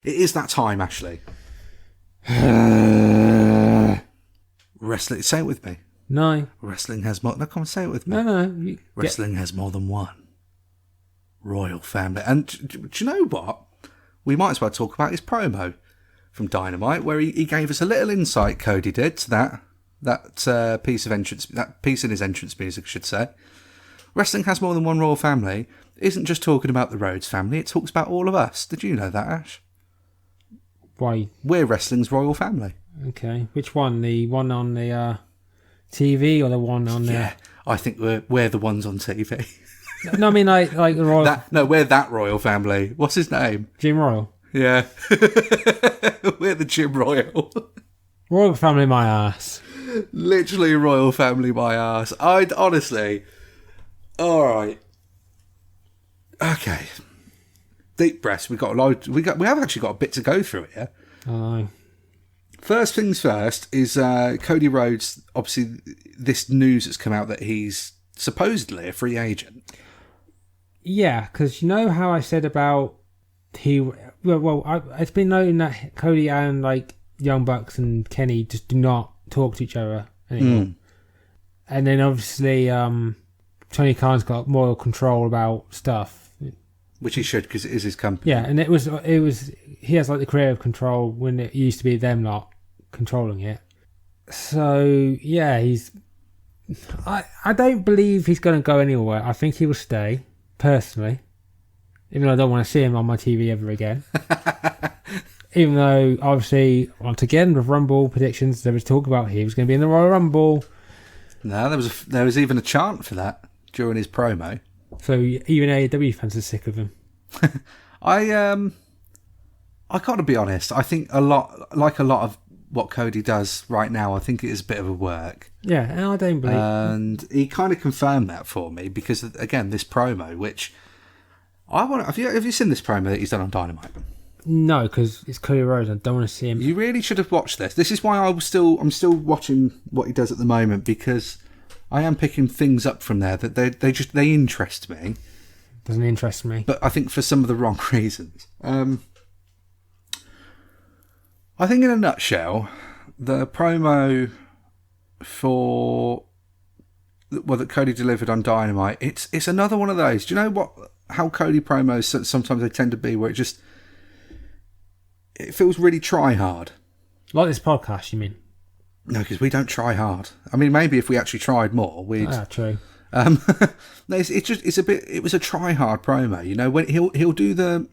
It is that time, Ashley. Wrestling. Say it with me. No. Wrestling has more... No, come on, say it with me. No. Wrestling has more than one royal family. And do you know what? We might as well talk about his promo from Dynamite, where he gave us a little insight, Cody did, to that piece of entrance... That piece in his entrance music, I should say. Wrestling has more than one royal family isn't just talking about the Rhodes family, it talks about all of us. Did you know that, Ash? Why? We're wrestling's royal family. Okay. Which one? The one on the TV or the one on the... Yeah, I think we're the ones on TV. No, I mean like the royal... we're that royal family. What's his name? Jim Royle. Yeah. We're the Jim Royle. Royal family my ass. Literally royal family my ass. I'd honestly... Alright. Okay. Deep breaths. We have actually got a bit to go through here. Oh. First things first is Cody Rhodes. Obviously, this news has come out that he's supposedly a free agent. Yeah, because you know how I said about it's been known that Cody and like Young Bucks and Kenny just do not talk to each other anymore. And then obviously Tony Khan's got more control about stuff. Which he should, because it is his company. Yeah, and it was he has like the creative control when it used to be them not controlling it. So yeah, I don't believe he's going to go anywhere. I think he will stay, personally. Even though I don't want to see him on my TV ever again. Even though, obviously, once again, with Rumble predictions, there was talk about he was going to be in the Royal Rumble. No, there was even a chant for that during his promo. So even AEW fans are sick of him. I got to be honest. I think a lot of what Cody does right now, I think it is a bit of a work. Yeah, and I don't believe. And he kind of confirmed that for me because, again, this promo, which I want. Have you seen this promo that he's done on Dynamite? No, because it's Cody Rhodes. I don't want to see him. You really should have watched this. This is why I'm still watching what he does at the moment, because I am picking things up from there that they interest me. Doesn't interest me. But I think for some of the wrong reasons. I think in a nutshell, the promo that Cody delivered on Dynamite, it's another one of those. Do you know how Cody promos sometimes they tend to be, where it feels really try hard. Like this podcast, you mean? No, because we don't try hard. I mean, maybe if we actually tried more, we'd... Ah, true. No, it was a try hard promo, you know, when he'll do the...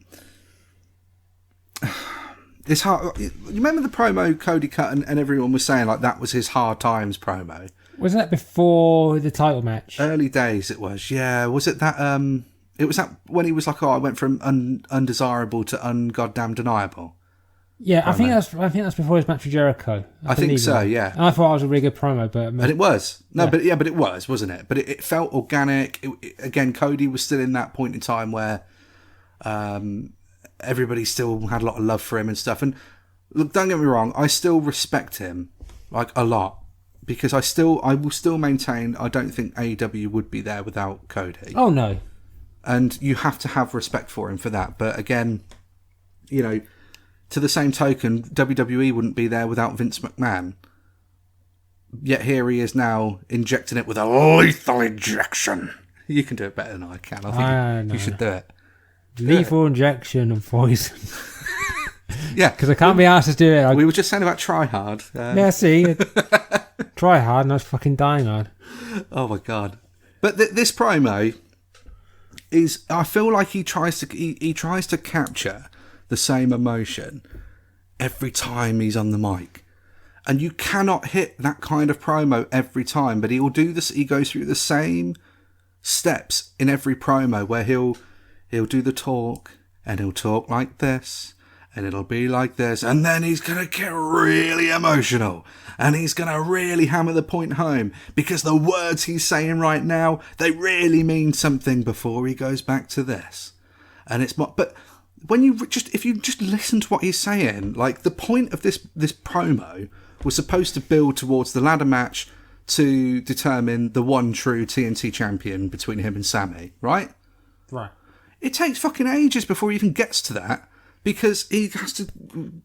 It's hard. You remember the promo Cody cut and everyone was saying like that was his hard times promo? Wasn't that before the title match? Early days it was, yeah. Was it that... It was that when he was like, I went from undesirable to ungoddamn deniable. Yeah, promo. I think that's before his match with Jericho. I think so, yeah. And I thought it was a really good promo, but... And it was. No, yeah. But it was, wasn't it? But it felt organic. Again, Cody was still in that point in time where everybody still had a lot of love for him and stuff. And look, don't get me wrong, I still respect him, like, a lot. Because I will still maintain I don't think AEW would be there without Cody. Oh, no. And you have to have respect for him for that. But again, you know... To the same token, WWE wouldn't be there without Vince McMahon. Yet here he is now injecting it with a lethal injection. You can do it better than I can. I think you should do it. Lethal injection of poison. Yeah. Because I can't be asked to do it. We were just saying about try hard. Yeah, see. Try hard and I was fucking dying hard. Oh my God. But this promo is... I feel like he tries to capture... the same emotion every time he's on the mic, and you cannot hit that kind of promo every time. But he'll do this. He goes through the same steps in every promo where he'll do the talk, and he'll talk like this, and it'll be like this, and then he's gonna get really emotional, and he's gonna really hammer the point home because the words he's saying right now, they really mean something before he goes back to this, and it's not. But if you just listen to what he's saying, like the point of this promo was supposed to build towards the ladder match to determine the one true TNT champion between him and Sammy, right? Right. It takes fucking ages before he even gets to that Because he has to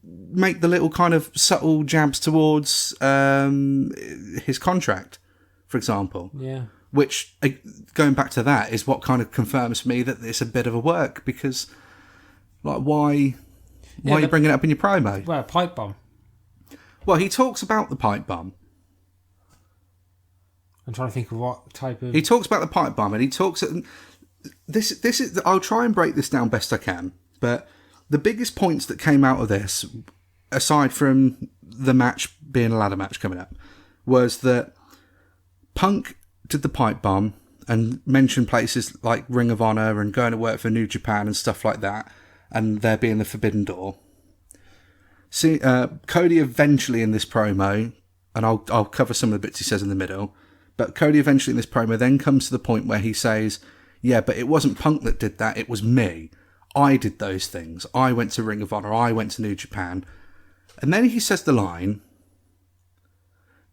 make the little kind of subtle jabs towards his contract, for example. Yeah. Which, going back to that, is what kind of confirms for me that it's a bit of a work. Because, like, why are you bringing it up in your promo? Well, pipe bomb. Well, he talks about the pipe bomb. I'm trying to think of what type of... He talks about the pipe bomb, and he talks... This is... I'll try and break this down best I can, but the biggest points that came out of this, aside from the match being a ladder match coming up, was that Punk did the pipe bomb and mentioned places like Ring of Honor and going to work for New Japan and stuff like that, and there being the Forbidden Door. See, Cody eventually in this promo, and I'll cover some of the bits he says in the middle, but Cody eventually in this promo then comes to the point where he says, yeah, but it wasn't Punk that did that, it was me. I did those things. I went to Ring of Honor, I went to New Japan. And then he says the line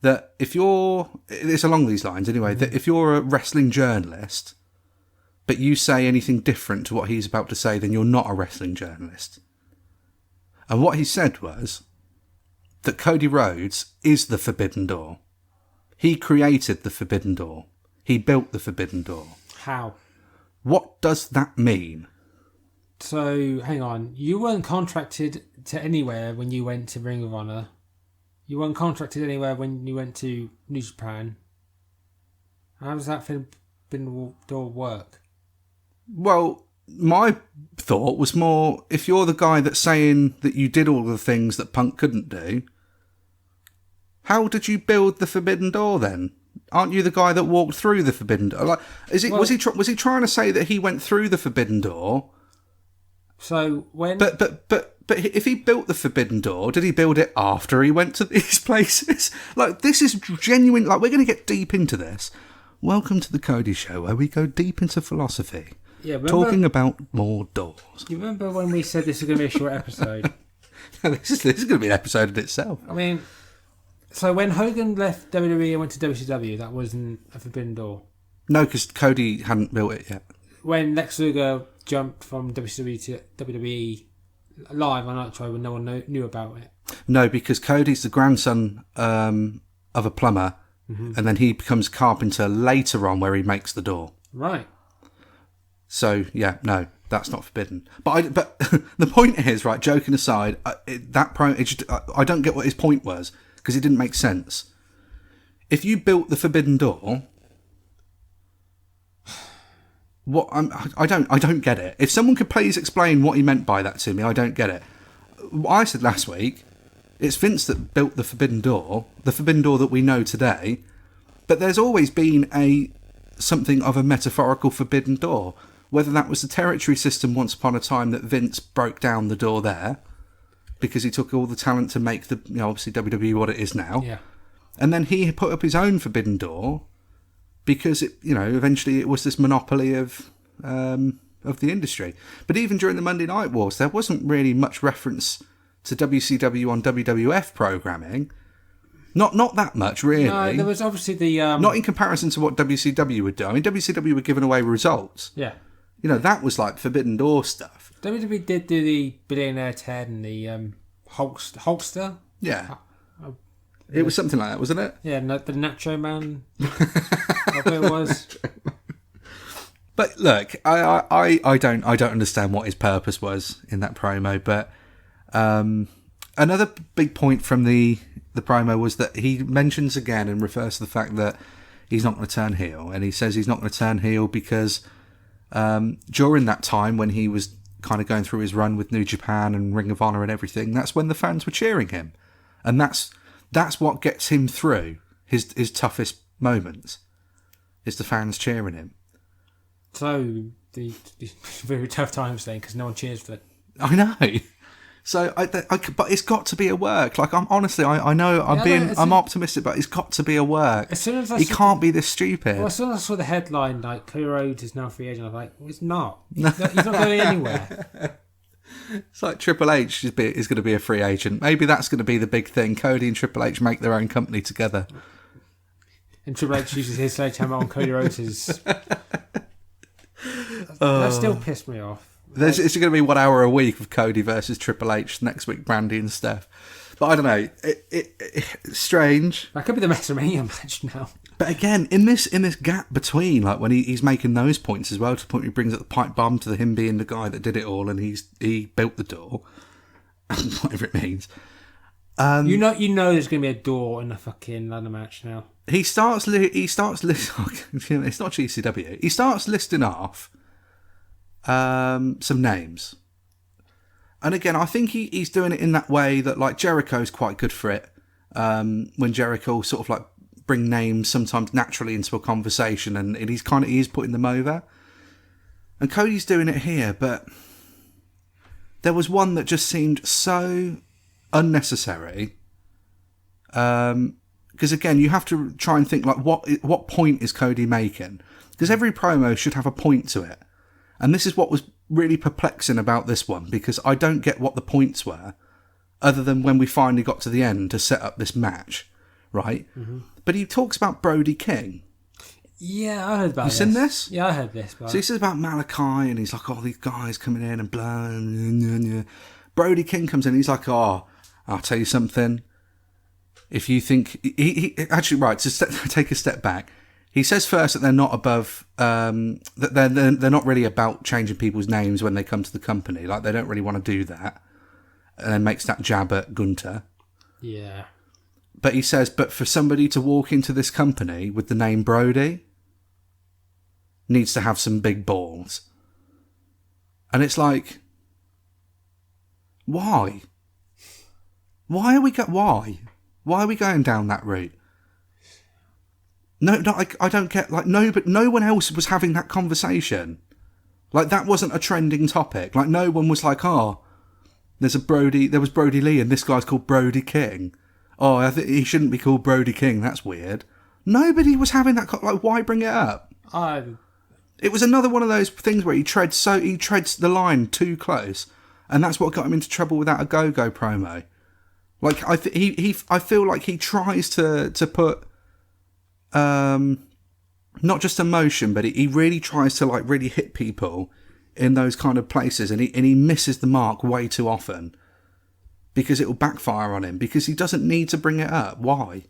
that if you're, it's along these lines anyway, that if you're a wrestling journalist, but you say anything different to what he's about to say, then you're not a wrestling journalist. And what he said was that Cody Rhodes is the Forbidden Door. He created the Forbidden Door. He built the Forbidden Door. How? What does that mean? So, hang on. You weren't contracted to anywhere when you went to Ring of Honor. You weren't contracted anywhere when you went to New Japan. How does that Forbidden Door work? Well, my thought was more, if you're the guy that's saying that you did all the things that Punk couldn't do, how did you build the Forbidden Door then? Aren't you the guy that walked through the Forbidden Door? Like, was he trying to say that he went through the Forbidden Door? So when... But if he built the Forbidden Door, did he build it after he went to these places? Like, this is genuine. Like, we're going to get deep into this. Welcome to the Cody Show, where we go deep into philosophy. Yeah, remember, talking about more doors. You remember when we said this was going to be a short episode? This is going to be an episode in itself. I mean, so when Hogan left WWE and went to WCW, that wasn't a Forbidden Door. No, because Cody hadn't built it yet. When Lex Luger jumped from WCW to WWE live on Nitro when no one knew about it. No, because Cody's the grandson of a plumber, and then he becomes carpenter later on where he makes the door. Right. So, yeah, no, that's not forbidden. But the point is, right, joking aside, I don't get what his point was, because it didn't make sense. If you built the Forbidden Door, I don't get it. If someone could please explain what he meant by that to me, I don't get it. I said last week, it's Vince that built the Forbidden Door that we know today, but there's always been something of a metaphorical Forbidden Door. Whether that was the territory system once upon a time that Vince broke down the door there, because he took all the talent to make obviously WWE what it is now. Yeah. And then he put up his own Forbidden Door, because eventually it was this monopoly of the industry. But even during the Monday Night Wars, there wasn't really much reference to WCW on WWF programming. Not that much, really. No, there was obviously the... Not in comparison to what WCW would do. I mean, WCW were giving away results. Yeah. That was like Forbidden Door stuff. WWE did do the Billionaire Ted and the Hulkster. Yeah. It was something like that, wasn't it? Yeah, the Nacho Man. I bet it was. But look, I don't understand what his purpose was in that promo. But another big point from the promo was that he mentions again and refers to the fact that he's not going to turn heel, and he says he's not going to turn heel because during that time when he was kind of going through his run with New Japan and Ring of Honor and everything, that's when the fans were cheering him, and that's what gets him through his toughest moments, is the fans cheering him. So the very tough times then, because no one cheers for it. I know. So, but it's got to be a work. Like, I'm honestly, I know I'm optimistic, but it's got to be a work. As soon as he can't be this stupid. Well, as soon as I saw the headline, like, Cody Rhodes is now free agent, I was like, well, it's not. He's not going anywhere. It's like Triple H is going to be a free agent. Maybe that's going to be the big thing. Cody and Triple H make their own company together. And Triple H uses his sledgehammer on Cody Rhodes'. That still pissed me off. It's going to be 1 hour a week of Cody versus Triple H, next week Brandy and Steph. But I don't know. It's strange. That could be the WrestleMania match now. But again, in this gap between, like when he's making those points as well, to the point where he brings up the pipe bomb to him being the guy that did it all, and he built the door, whatever it means. You know, there's going to be a door in the fucking ladder match now. He starts listing. It's not GCW. He starts listing off some names. And again, I think he's doing it in that way that, like, Jericho's quite good for it. When Jericho sort of like bring names sometimes naturally into a conversation, and he is putting them over. And Cody's doing it here, but there was one that just seemed so unnecessary. Because again, you have to try and think, like, what point is Cody making? Because every promo should have a point to it. And this is what was really perplexing about this one, because I don't get what the points were, other than when we finally got to the end to set up this match, right? Mm-hmm. But he talks about Brody King. Yeah, I heard about this. You seen this? Yeah, I heard this. But... So he says about Malachi, and he's like, oh, these guys coming in and blah, and Brody King comes in, he's like, oh, I'll tell you something. If you think... He actually, right, to take a step back, he says first that they're not above... that they're not really about changing people's names when they come to the company. Like, they don't really want to do that. And then makes that jab at Gunter. Yeah. But he says, but for somebody to walk into this company with the name Brody, needs to have some big balls. And it's like, why? Why are we going down that route? No, I don't get, like, no, but no one else was having that conversation. Like, that wasn't a trending topic. Like, no one was like, oh, there was Brody Lee and this guy's called Brody King. Oh, I think he shouldn't be called Brody King. That's weird. Nobody was having that. Like, why bring it up? It was another one of those things where he treads the line too close, and that's what got him into trouble with that go-go promo. Like, I feel like he tries to put not just emotion, but he really tries to, like, really hit people in those kind of places, and he misses the mark way too often. Because it will backfire on him. Because he doesn't need to bring it up. Why?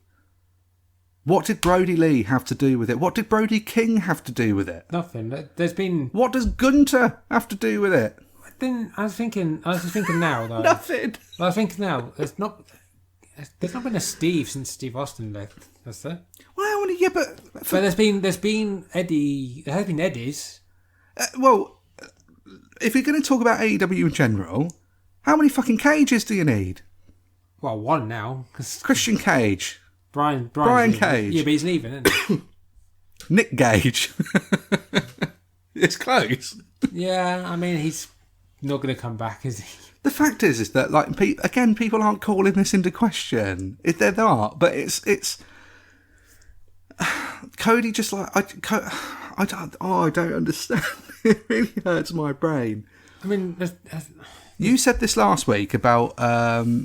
What did Brody Lee have to do with it? What did Brody King have to do with it? Nothing. There's been... What does Gunter have to do with it? I was thinking now, though. Nothing. I was thinking now, there's not been a Steve since Steve Austin left, has there? Well, yeah, but... But there's been Eddie... There has been Eddies. Well, if you're going to talk about AEW in general... How many fucking Cages do you need? Well, one now. Cause Christian Cage. Brian Cage. Yeah, but he's leaving, isn't he? Nick Gage. It's close. Yeah, I mean, he's not going to come back, is he? The fact is that, like, again, people aren't calling this into question. They're not, but it's Cody just like I don't understand. It really hurts my brain. I mean, you said this last week about,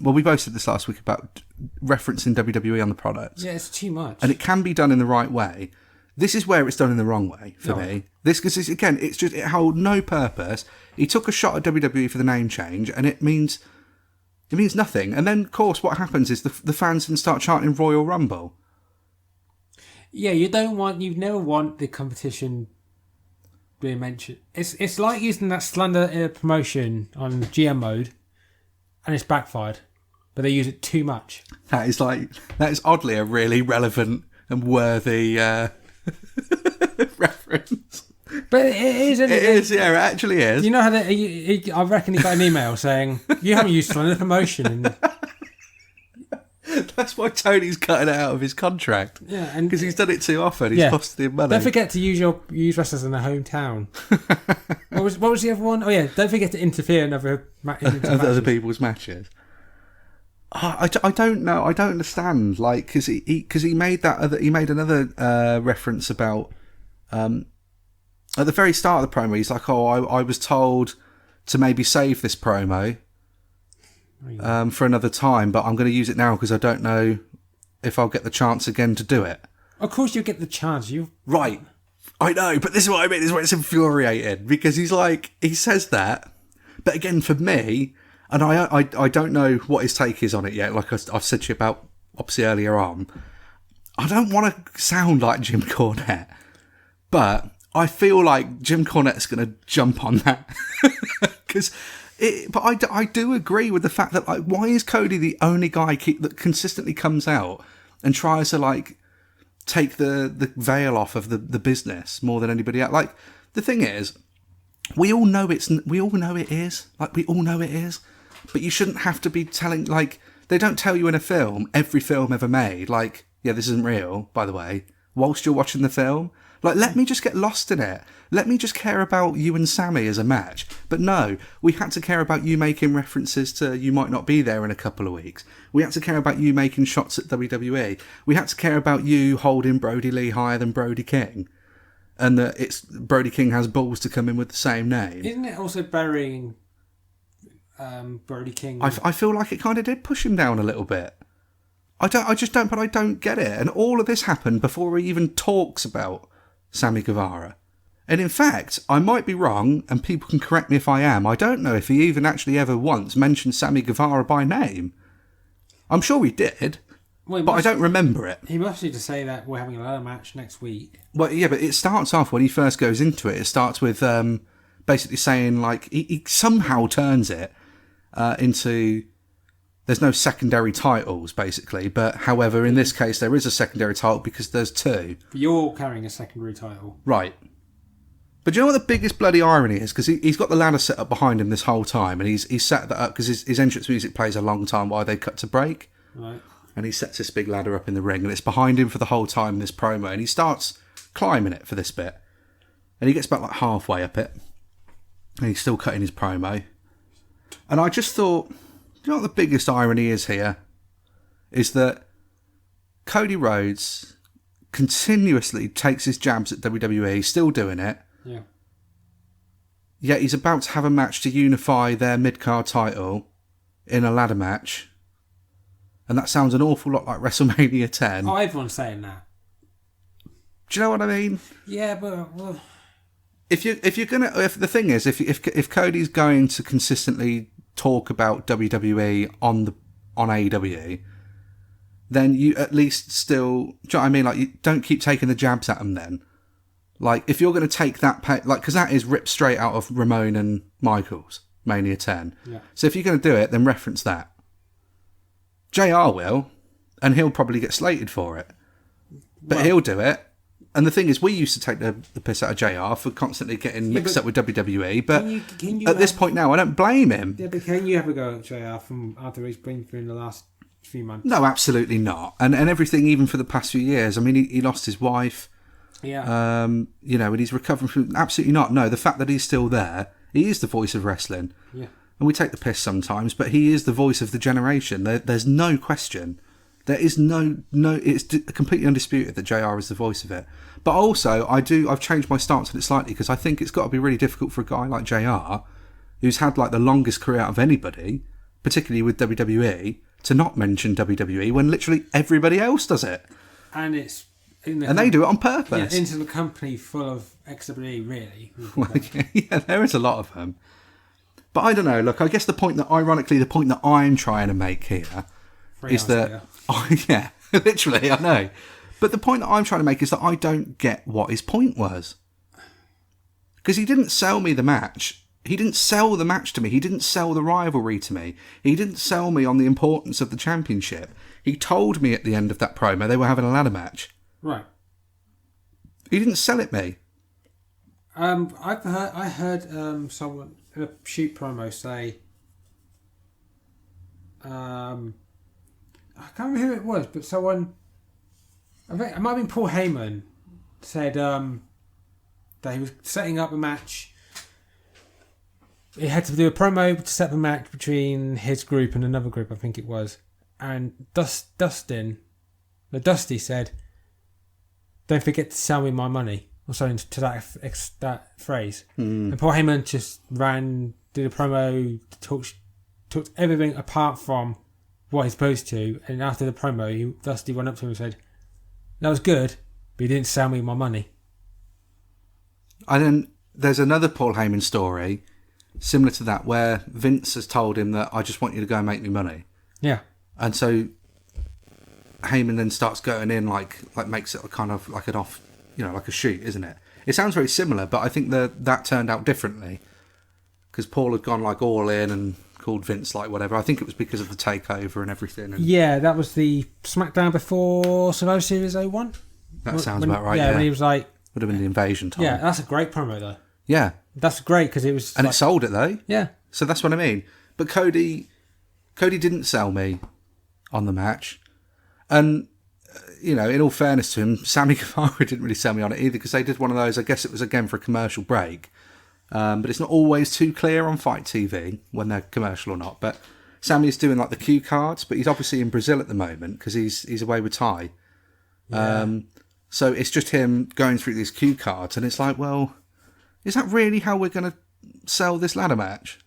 we both said this last week about referencing WWE on the product. Yeah, it's too much. And it can be done in the right way. This is where it's done in the wrong way for me. Because it held no purpose. He took a shot at WWE for the name change, and it means nothing. And then, of course, what happens is the fans can start chanting Royal Rumble. Yeah, you never want the competition being mentioned. It's like using that slander promotion on GM mode, and it's backfired, but they use it too much. That is oddly a really relevant and worthy reference. But it is, isn't it? It is, yeah, it actually is. You know how I reckon he got an email saying, you haven't used slander promotion. That's why Tony's cutting it out of his contract. Yeah, because he's done it too often. He's costing him money. Don't forget to use wrestlers in their hometown. What was the other one? Oh yeah, don't forget to interfere in other people's matches. I don't know. I don't understand. Like, because he made another reference about at the very start of the promo. He's like, "Oh, I was told to maybe save this promo for another time, but I'm going to use it now because I don't know if I'll get the chance again to do it." Of course, you get the chance. Right. I know, but this is what I mean. This is why it's infuriating, because he's like, he says that, but again, for me, and I don't know what his take is on it yet. Like I've said to you about obviously earlier on, I don't want to sound like Jim Cornette, but I feel like Jim Cornette's going to jump on that because. But I do agree with the fact that, like, why is Cody the only guy that consistently comes out and tries to, like, take the veil off of the business more than anybody else? Like, the thing is, we all know it is. But you shouldn't have to be telling, like, they don't tell you in a film, every film ever made, like, yeah, this isn't real, by the way, whilst you're watching the film. Like, let me just get lost in it. Let me just care about you and Sammy as a match. But no, we had to care about you making references to you might not be there in a couple of weeks. We had to care about you making shots at WWE. We had to care about you holding Brody Lee higher than Brody King. And that it's Brody King has balls to come in with the same name. Isn't it also burying Brody King? I feel like it kind of did push him down a little bit. I don't get it. And all of this happened before he even talks about Sammy Guevara. And in fact, I might be wrong, and people can correct me if I am. I don't know if he even actually ever once mentioned Sammy Guevara by name. I'm sure he did, but I don't remember it. He must need to say that we're having another match next week. Well, yeah, but it starts off when he first goes into it. It starts with basically saying, like, he somehow turns it into... There's no secondary titles, basically, but however, in this case, there is a secondary title because there's two. But you're carrying a secondary title. Right. But do you know what the biggest bloody irony is? Because he's got the ladder set up behind him this whole time, and he's set that up because his entrance music plays a long time while they cut to break. Right. And he sets this big ladder up in the ring, and it's behind him for the whole time in this promo, and he starts climbing it for this bit. And he gets about like halfway up it, and he's still cutting his promo. And I just thought... Do you know what the biggest irony is here? Is that Cody Rhodes continuously takes his jabs at WWE, still doing it. Yeah. Yet he's about to have a match to unify their mid-card title in a ladder match. And that sounds an awful lot like WrestleMania 10. Oh, everyone's saying that. Do you know what I mean? Yeah, but... Well... If the thing is, if Cody's going to consistently talk about WWE on AEW, then you at least still, do you know what I mean? Like, you don't keep taking the jabs at them then. Like, if you're going to take that, like, because that is ripped straight out of Ramon and Michaels, Mania 10. Yeah. So if you're going to do it, then reference that. JR will, and he'll probably get slated for it. But he'll do it. And the thing is, we used to take the piss out of JR for constantly getting mixed up with WWE, but can you at this point now, I don't blame him. Yeah, but can you have a go at JR from after he's been through in the last few months? No, absolutely not. And everything, even for the past few years. I mean, he lost his wife. Yeah. You know, and he's recovering from... Absolutely not. No, the fact that he's still there, he is the voice of wrestling. Yeah. And we take the piss sometimes, but he is the voice of the generation. There's no question. There is no, it's completely undisputed that JR is the voice of it. But also, I've changed my stance on it slightly because I think it's got to be really difficult for a guy like JR, who's had like the longest career out of anybody, particularly with WWE, to not mention WWE when literally everybody else does it. And it's... And they do it on purpose. Yeah, into the company full of XWE, really. Well, yeah, there is a lot of them. But I don't know, look, I guess the point that I'm trying to make here is that... Oh, yeah, literally, I know. But the point that I'm trying to make is that I don't get what his point was. Because he didn't sell me the match. He didn't sell the match to me. He didn't sell the rivalry to me. He didn't sell me on the importance of the championship. He told me at the end of that promo they were having a ladder match. Right. He didn't sell it me. I heard someone in a shoot promo say... I can't remember who it was, but someone... I think it might have been Paul Heyman said that he was setting up a match. He had to do a promo to set up a match between his group and another group, I think it was. And Dusty said, "Don't forget to sell me my money," or something to that phrase. And Paul Heyman just did a promo, talked everything apart from what he's supposed to. And after the promo, Dusty went up to him and said, "That was good, but you didn't sell me my money." And then there's another Paul Heyman story similar to that where Vince has told him that I just want you to go and make me money. Yeah. And so Heyman then starts going in like makes it a kind of like an off, like a shoot, isn't it? It sounds very similar, but I think that turned out differently because Paul had gone like all in and called Vince like whatever. I think it was because of the takeover and everything. And yeah, that was the SmackDown before Survivor Series 01. That sounds about right. Yeah, when he was like, would have been the invasion time. Yeah, that's a great promo though. Yeah, that's great because it was, and it sold it though. Yeah, so that's what I mean. But Cody didn't sell me on the match, and in all fairness to him, Sammy Guevara didn't really sell me on it either because they did one of those. I guess it was again for a commercial break, but it's not always too clear on Fight TV when they're commercial or not. But Sammy's doing like the cue cards, but he's obviously in Brazil at the moment because he's away with Ty. Yeah. So it's just him going through these cue cards, and it's like, well, is that really how we're going to sell this ladder match?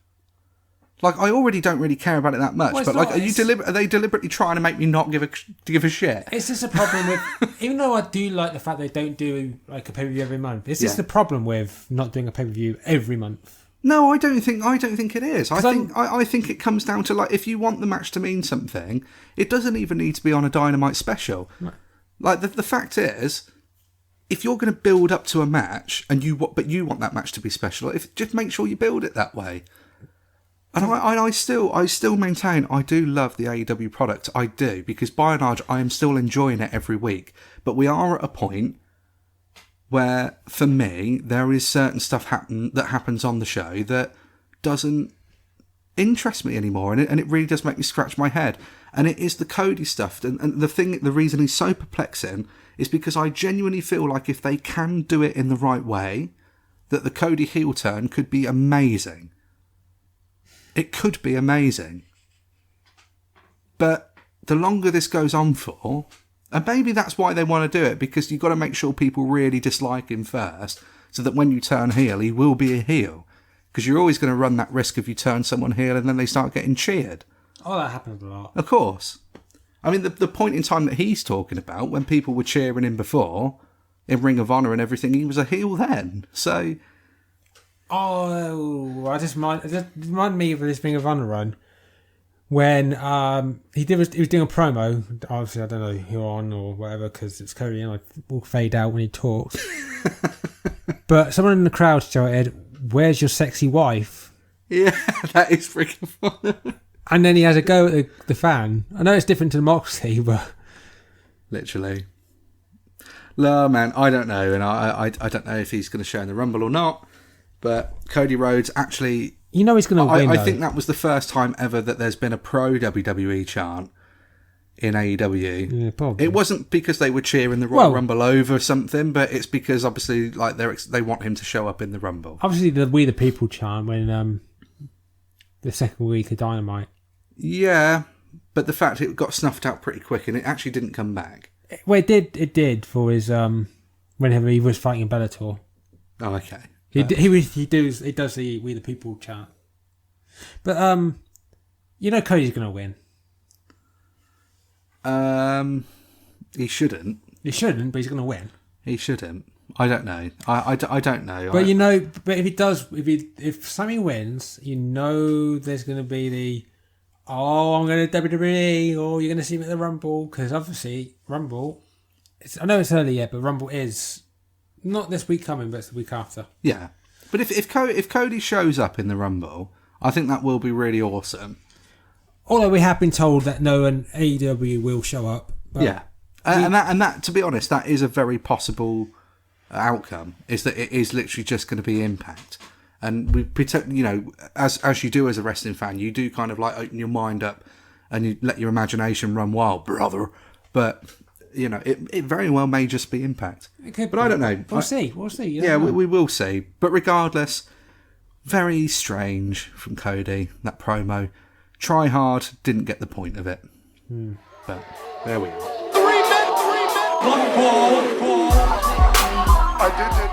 Like, I already don't really care about it that much, but like, are they deliberately trying to make me not give a shit? It's just a problem with, even though I do like the fact they don't do like a pay-per-view every month, it's just the problem with not doing a pay-per-view every month. No, I don't think it is. I think it comes down to like, if you want the match to mean something, it doesn't even need to be on a Dynamite special. Right. Like the fact is, if you're going to build up to a match and you want that match to be special, just make sure you build it that way. And I still maintain I do love the AEW product. I do, because by and large I am still enjoying it every week. But we are at a point where, for me, there is certain stuff that happens on the show that doesn't interest me anymore, and it really does make me scratch my head. And it is the Cody stuff, and the reason he's so perplexing is because I genuinely feel like if they can do it in the right way, that the Cody heel turn could be amazing. It could be amazing. But the longer this goes on for, and maybe that's why they want to do it, because you've got to make sure people really dislike him first, so that when you turn heel, he will be a heel. Because you're always going to run that risk if you turn someone heel and then they start getting cheered. Oh, that happens a lot. Of course. I mean, the point in time that he's talking about, when people were cheering him before, in Ring of Honor and everything, he was a heel then. So... Oh, it just reminded me of this Ring of Honor run when he was doing a promo. Obviously, I don't know who on or whatever because it's Cody and I will fade out when he talks. But someone in the crowd shouted, "Where's your sexy wife?" Yeah, that is freaking funny. And then he has a go at the fan. I know it's different to Moxley, but literally, no man, I don't know, and I don't know if he's going to show in the Rumble or not. But Cody Rhodes actually... he's going to win, I think that was the first time ever that there's been a pro WWE chant in AEW. Yeah, probably. It wasn't because they were cheering the Royal Rumble over something, but it's because obviously like they want him to show up in the Rumble. Obviously the We the People chant when the second week of Dynamite. Yeah, but the fact it got snuffed out pretty quick and it actually didn't come back. Well, it did for his... whenever he was fighting Bellator. Oh, okay. He does the We the People chant. But Cody's going to win. He shouldn't. He shouldn't, but he's going to win. He shouldn't. I don't know. I don't know. But but if he does, if Sammy wins, there's going to be I'm going to WWE, or you're going to see me at the Rumble, because obviously Rumble. I know it's early yet, but Rumble is. Not this week coming, but it's the week after. Yeah. But if Cody shows up in the Rumble, I think that will be really awesome. Although we have been told that no one AEW will show up. But yeah. And that, to be honest, that is a very possible outcome, is that it is literally just going to be Impact. And we pretend, as you do as a wrestling fan, you do kind of like open your mind up and you let your imagination run wild, brother. But... it very well may just be Impact. It could but be. I don't know. We'll see. Yeah, we will see. But regardless, very strange from Cody, that promo. Try hard, didn't get the point of it. But there we are. 3 men. 1 ball. I did it.